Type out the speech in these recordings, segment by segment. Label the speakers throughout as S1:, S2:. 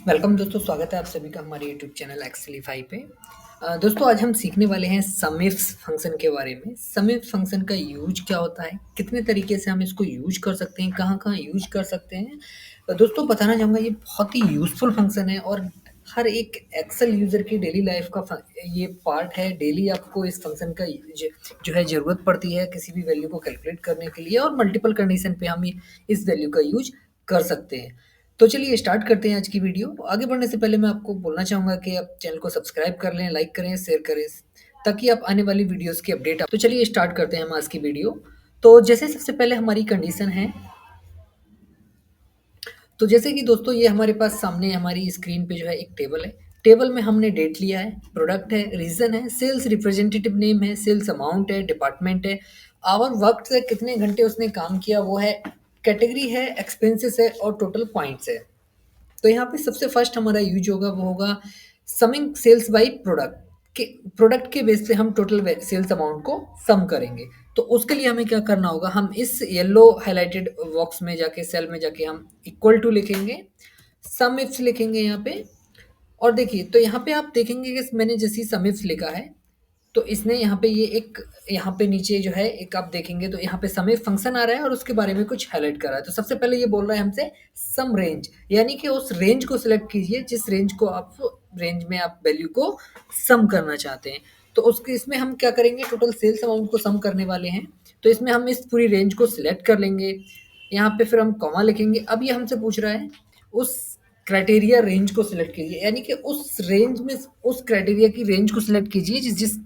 S1: Welcome दोस्तों, स्वागत है आप सभी का हमारे यूट्यूब चैनल एक्सेलिफाई पे। दोस्तों आज हम सीखने वाले हैं सम इफ फंक्शन के बारे में। सम इफ फंक्शन का यूज क्या होता है, कितने तरीके से हम इसको यूज कर सकते हैं, कहाँ-कहाँ यूज कर सकते हैं। दोस्तों बताना चाहूँगा ये बहुत ही यूज़फुल फंक्शन है और हर एक एक्सेल यूज़र की डेली लाइफ का ये पार्ट है। डेली आपको इस फंक्शन का जो है ज़रूरत पड़ती है किसी भी वैल्यू को कैलकुलेट करने के लिए और मल्टीपल कंडीशन पे हम इस वैल्यू का यूज कर सकते हैं। तो चलिए स्टार्ट करते हैं आज की वीडियो। आगे बढ़ने से पहले मैं आपको बोलना चाहूँगा कि आप चैनल को सब्सक्राइब कर लें, लाइक करें, शेयर करें ताकि आप आने वाली वीडियोज़ की अपडेट आप तो चलिए स्टार्ट करते हैं हम आज की वीडियो। तो जैसे सबसे पहले हमारी कंडीशन है, तो जैसे कि दोस्तों ये हमारे पास सामने हमारी स्क्रीन पे जो है एक टेबल है। टेबल में हमने डेट लिया है, प्रोडक्ट है, रीज़न है, सेल्स रिप्रेजेंटेटिव नेम है, सेल्स अमाउंट है, डिपार्टमेंट है, आवर वक़्त है, कितने घंटे उसने काम किया वो है, कैटेगरी है, एक्सपेंसेस है और टोटल पॉइंट्स है। तो यहाँ पे सबसे फर्स्ट हमारा यूज होगा वो होगा समिंग सेल्स बाय प्रोडक्ट के बेस पे हम टोटल सेल्स अमाउंट को सम करेंगे। तो उसके लिए हमें क्या करना होगा, हम इस येलो हाइलाइटेड बॉक्स में जाके सेल में जाके हम इक्वल टू लिखेंगे, सम इफ्स लिखेंगे यहाँ पे। और देखिए तो यहाँ पे आप देखेंगे कि मैंने जैसे ही सम इफ्स लिखा है तो इसने यहाँ पे ये एक यहाँ पे नीचे जो है एक आप देखेंगे तो यहाँ पे सम इफ फंक्शन आ रहा है और उसके बारे में कुछ हाइलाइट कर रहा है। तो सबसे पहले ये बोल रहा है हमसे सम रेंज, यानी कि उस रेंज को सिलेक्ट कीजिए जिस रेंज को आप रेंज में आप वैल्यू को सम करना चाहते हैं। तो उसके इसमें हम क्या करेंगे, टोटल सेल्स अमाउंट को सम करने वाले हैं। तो इसमें हम इस पूरी रेंज को सिलेक्ट कर लेंगे, यहाँ पे फिर हम कॉमा लिखेंगे। अब ये हमसे पूछ रहा है उस क्राइटेरिया रेंज को सिलेक्ट कीजिए, यानी कि उस रेंज में उस क्राइटेरिया की रेंज को सिलेक्ट कीजिए जिस जिस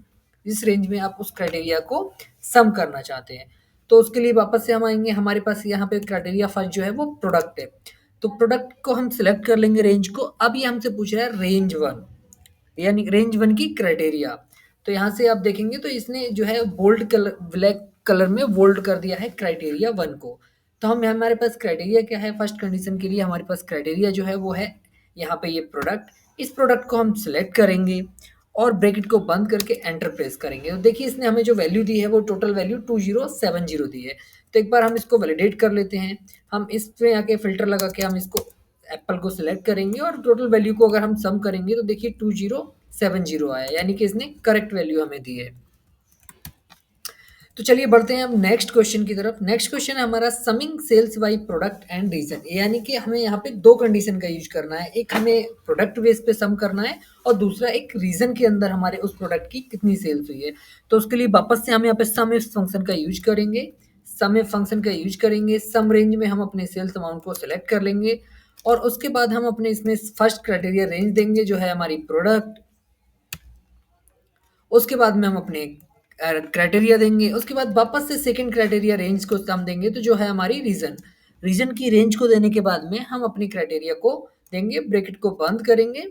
S1: जिस रेंज में आप उस क्राइटेरिया को सम करना चाहते हैं। तो उसके लिए वापस से हम आएँगे, हमारे पास यहाँ पे क्राइटेरिया फर्स्ट जो है वो प्रोडक्ट है। तो प्रोडक्ट को हम सिलेक्ट कर लेंगे रेंज को। अब ये हमसे पूछ रहा है रेंज 1, यानी रेंज 1 की क्राइटेरिया। तो यहाँ से आप देखेंगे तो इसने जो है बोल्ड कलर ब्लैक कलर में बोल्ड कर दिया है क्राइटेरिया 1 को। तो हम हमारे पास क्राइटेरिया क्या है, फर्स्ट कंडीशन के लिए हमारे पास क्राइटेरिया जो है वो है यहाँ पे ये प्रोडक्ट। इस प्रोडक्ट को हम सिलेक्ट करेंगे और ब्रैकेट को बंद करके एंटर प्रेस करेंगे। तो देखिए इसने हमें जो वैल्यू दी है वो टोटल वैल्यू 2070 दी है। तो एक बार हम इसको वैलिडेट कर लेते हैं। हम इस पे आके फ़िल्टर लगा के हम इसको एप्पल को सिलेक्ट करेंगे और टोटल वैल्यू को अगर हम सम करेंगे तो देखिए 2070 आया, यानी कि इसने करेक्ट वैल्यू हमें दी है। तो चलिए बढ़ते हैं अब नेक्स्ट क्वेश्चन की तरफ। नेक्स्ट क्वेश्चन है हमारा summing sales by product and region, यानी कि हमें यहाँ पे दो कंडीशन का यूज करना है। एक हमें प्रोडक्ट बेस पे सम करना है और दूसरा एक रीजन के अंदर हमारे उस प्रोडक्ट की कितनी सेल्स हुई है। तो उसके लिए वापस से हम यहाँ पे सम इफ फंक्शन का यूज करेंगे। सम इफ फंक्शन का यूज करेंगे, सम रेंज में हम अपने सेल्स अमाउंट को सिलेक्ट कर लेंगे और उसके बाद हम अपने इसमें फर्स्ट क्राइटेरिया रेंज देंगे जो है हमारी प्रोडक्ट। उसके बाद में हम अपने क्राइटेरिया देंगे। उसके बाद वापस से सेकंड क्राइटेरिया रेंज को हम देंगे तो जो है हमारी रीजन। रीजन की रेंज को देने के बाद में हम अपनी क्राइटेरिया को देंगे, ब्रैकेट को बंद करेंगे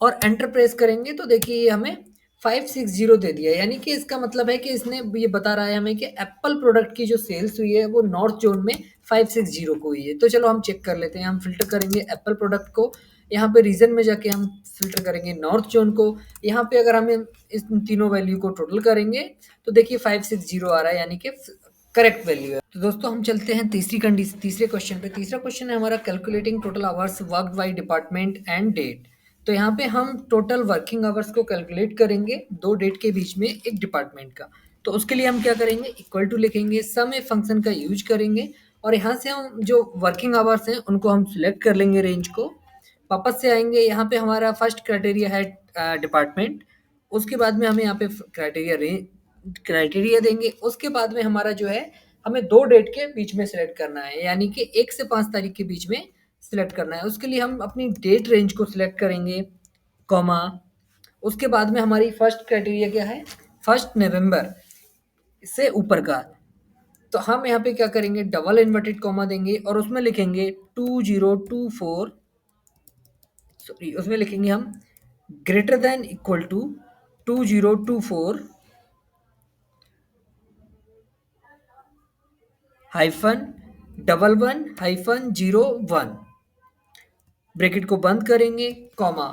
S1: और एंटर प्रेस करेंगे। तो देखिए ये हमें 560 दे दिया, यानी कि इसका मतलब है कि इसने ये बता रहा है हमें कि एप्पल प्रोडक्ट की जो सेल्स हुई है वो नॉर्थ जोन में 560 को हुई है। तो चलो हम चेक कर लेते हैं। हम फिल्टर करेंगे एप्पल प्रोडक्ट को, यहाँ पे रीजन में जाके हम फिल्टर करेंगे नॉर्थ जोन को। यहाँ पे अगर हम इस तीनों वैल्यू को टोटल करेंगे तो देखिए 560 आ रहा है, यानी कि करेक्ट वैल्यू है। तो दोस्तों हम चलते हैं तीसरे क्वेश्चन पे। तीसरा क्वेश्चन है हमारा calculating total hours worked by department and date. तो यहाँ पे हम टोटल वर्किंग आवर्स को कैलकुलेट करेंगे दो डेट के बीच में एक डिपार्टमेंट का। तो उसके लिए हम क्या करेंगे, इक्वल टू लिखेंगे, सम ए फंक्शन का यूज करेंगे और यहाँ से हम जो वर्किंग आवर्स हैं उनको हम सिलेक्ट कर लेंगे रेंज को। वापस से आएंगे, यहाँ पे हमारा फर्स्ट क्राइटेरिया है डिपार्टमेंट। उसके बाद में हमें यहाँ पे क्राइटेरिया देंगे। उसके बाद में हमारा जो है हमें दो डेट के बीच में सिलेक्ट करना है, यानी कि 1 से 5 तारीख के बीच में सिलेक्ट करना है। उसके लिए हम अपनी डेट रेंज को सिलेक्ट करेंगे, कॉमा। उसके बाद में हमारी फर्स्ट क्राइटेरिया क्या है, 1 नवंबर से ऊपर का। तो हम यहाँ पे क्या करेंगे, डबल इन्वर्टेड कॉमा देंगे और उसमें लिखेंगे 2024, सॉरी उसमें लिखेंगे हम greater than equal to 2024 hyphen 11 hyphen 01, bracket को बंद करेंगे, कॉमा।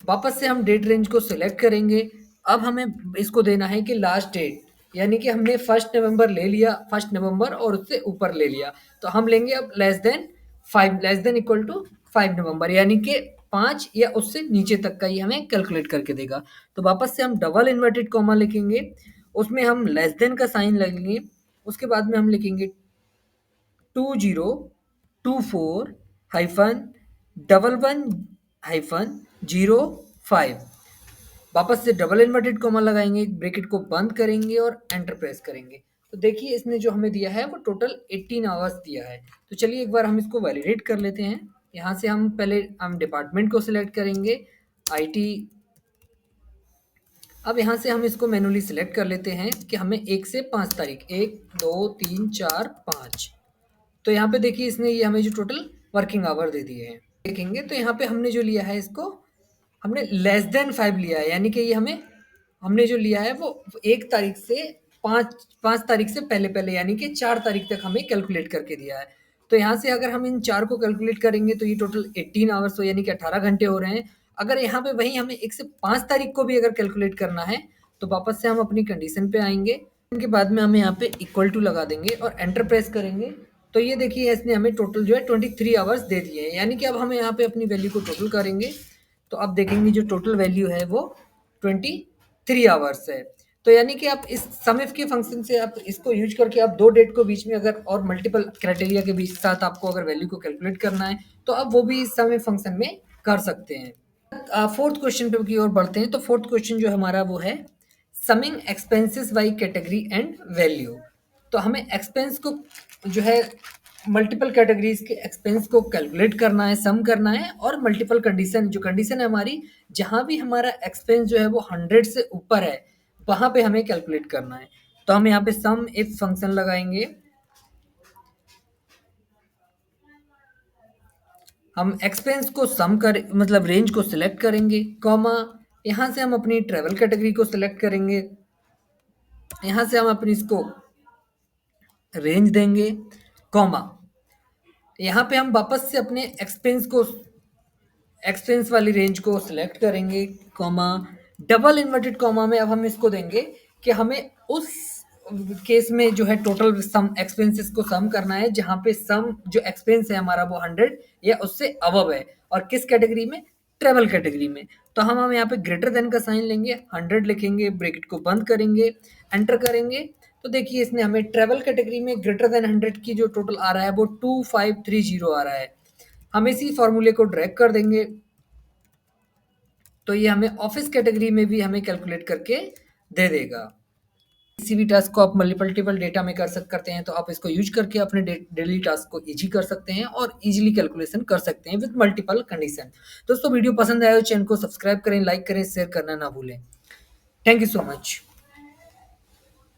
S1: वापस से हम डेट रेंज को सिलेक्ट करेंगे। अब हमें इसको देना है कि लास्ट डेट, यानी कि हमने 1 नवंबर ले लिया, 1 नवंबर और उससे ऊपर ले लिया। तो हम लेंगे अब less than 5, less than equal to 5 November, यानी कि 5 या उससे नीचे तक का ये हमें कैलकुलेट करके देगा। तो वापस से हम डबल इन्वर्टेड कॉमा लिखेंगे, उसमें हम लेस देन का साइन लगेंगे, उसके बाद में हम लिखेंगे 2024 हाइफन 11-05। वापस से डबल इन्वर्टेड कॉमा लगाएंगे, ब्रैकेट को बंद करेंगे और एंटर प्रेस करेंगे। तो देखिए इसने जो हमें दिया है वो टोटल 18 आवर्स दिया है। तो चलिए एक बार हम इसको वैलिडेट कर लेते हैं। यहाँ से हम पहले डिपार्टमेंट को सिलेक्ट करेंगे, आईटी। अब यहाँ से हम इसको मैनुअली सिलेक्ट कर लेते हैं कि हमें 1 से 5 तारीख, 1 2 3 4 5। तो यहाँ पे देखिए इसने ये हमें जो टोटल वर्किंग आवर दे दिए हैं। देखेंगे तो यहाँ पे हमने जो लिया है इसको हमने लेस देन 5 लिया है, यानी कि ये हमने जो लिया है वो 1 तारीख से 5 तारीख से पहले यानी कि 4 तारीख तक हमें कैलकुलेट करके दिया है। तो यहाँ से अगर हम इन 4 को कैलकुलेट करेंगे तो ये टोटल 18 आवर्स हो, यानी कि 18 घंटे हो रहे हैं। अगर यहाँ पे वही हमें 1 से 5 तारीख को भी अगर कैलकुलेट करना है तो वापस से हम अपनी कंडीशन पे आएंगे। इनके बाद में हमें यहाँ पे इक्वल टू लगा देंगे और एंटर प्रेस करेंगे। तो ये देखिए इसने हमें टोटल जो है 23 आवर्स दे दिए हैं, यानी कि अब हमें यहाँ पे अपनी वैल्यू को टोटल करेंगे तो अब देखेंगे जो टोटल वैल्यू है वो 23 आवर्स है। तो यानी कि आप इस सम इफ के फंक्शन से आप इसको यूज करके आप दो डेट को बीच में अगर और मल्टीपल क्राइटेरिया के बीच साथ आपको अगर वैल्यू को कैलकुलेट करना है तो आप वो भी इस सम इफ फंक्शन में कर सकते हैं। फोर्थ क्वेश्चन पे की ओर बढ़ते हैं। तो फोर्थ क्वेश्चन जो हमारा वो है summing expenses by category and value. तो हमें एक्सपेंस को जो है मल्टीपल कैटेगरीज के एक्सपेंस को कैलकुलेट करना है, सम करना है और मल्टीपल कंडीशन जो कंडीशन है हमारी जहां भी हमारा एक्सपेंस जो है वो 100 से ऊपर है वहां पे हमें कैलकुलेट करना है। तो हम यहाँ पे सम इफ फंक्शन लगाएंगे, हम एक्सपेंस को सम कर मतलब रेंज को सिलेक्ट करेंगे, कॉमा यहाँ से हम अपनी ट्रेवल कैटेगरी को सिलेक्ट करेंगे, यहाँ से हम अपनी इसको रेंज देंगे, कॉमा यहाँ पे हम वापस से अपने एक्सपेंस वाली रेंज को सिलेक्ट करेंगे, कॉमा डबल इन्वर्टेड कॉमा में अब हम इसको देंगे कि हमें उस केस में जो है टोटल सम एक्सपेंसेस को सम करना है जहां पे सम जो एक्सपेंस है हमारा वो 100 या उससे अबव है, और किस कैटेगरी में, ट्रेवल कैटेगरी में। तो हम यहाँ पे ग्रेटर देन का साइन लेंगे, 100 लिखेंगे, ब्रैकेट को बंद करेंगे, एंटर करेंगे। तो देखिए इसने हमें ट्रेवल कैटेगरी में ग्रेटर देन 100 की जो टोटल आ रहा है वो 2530 आ रहा है। हम इसी फॉर्मूले को ड्रैग कर देंगे तो ये हमें ऑफिस कैटेगरी में भी हमें कैलकुलेट करके दे देगा। किसी भी टास्क को आप मल्टीपल डेटा में करते हैं तो आप इसको यूज करके अपने डेली टास्क को इजी कर सकते हैं और इजीली कैलकुलेशन कर सकते हैं विद मल्टीपल कंडीशन। दोस्तों वीडियो पसंद आया तो चैनल को सब्सक्राइब करें, लाइक करें, शेयर करना ना भूलें। Thank you so much.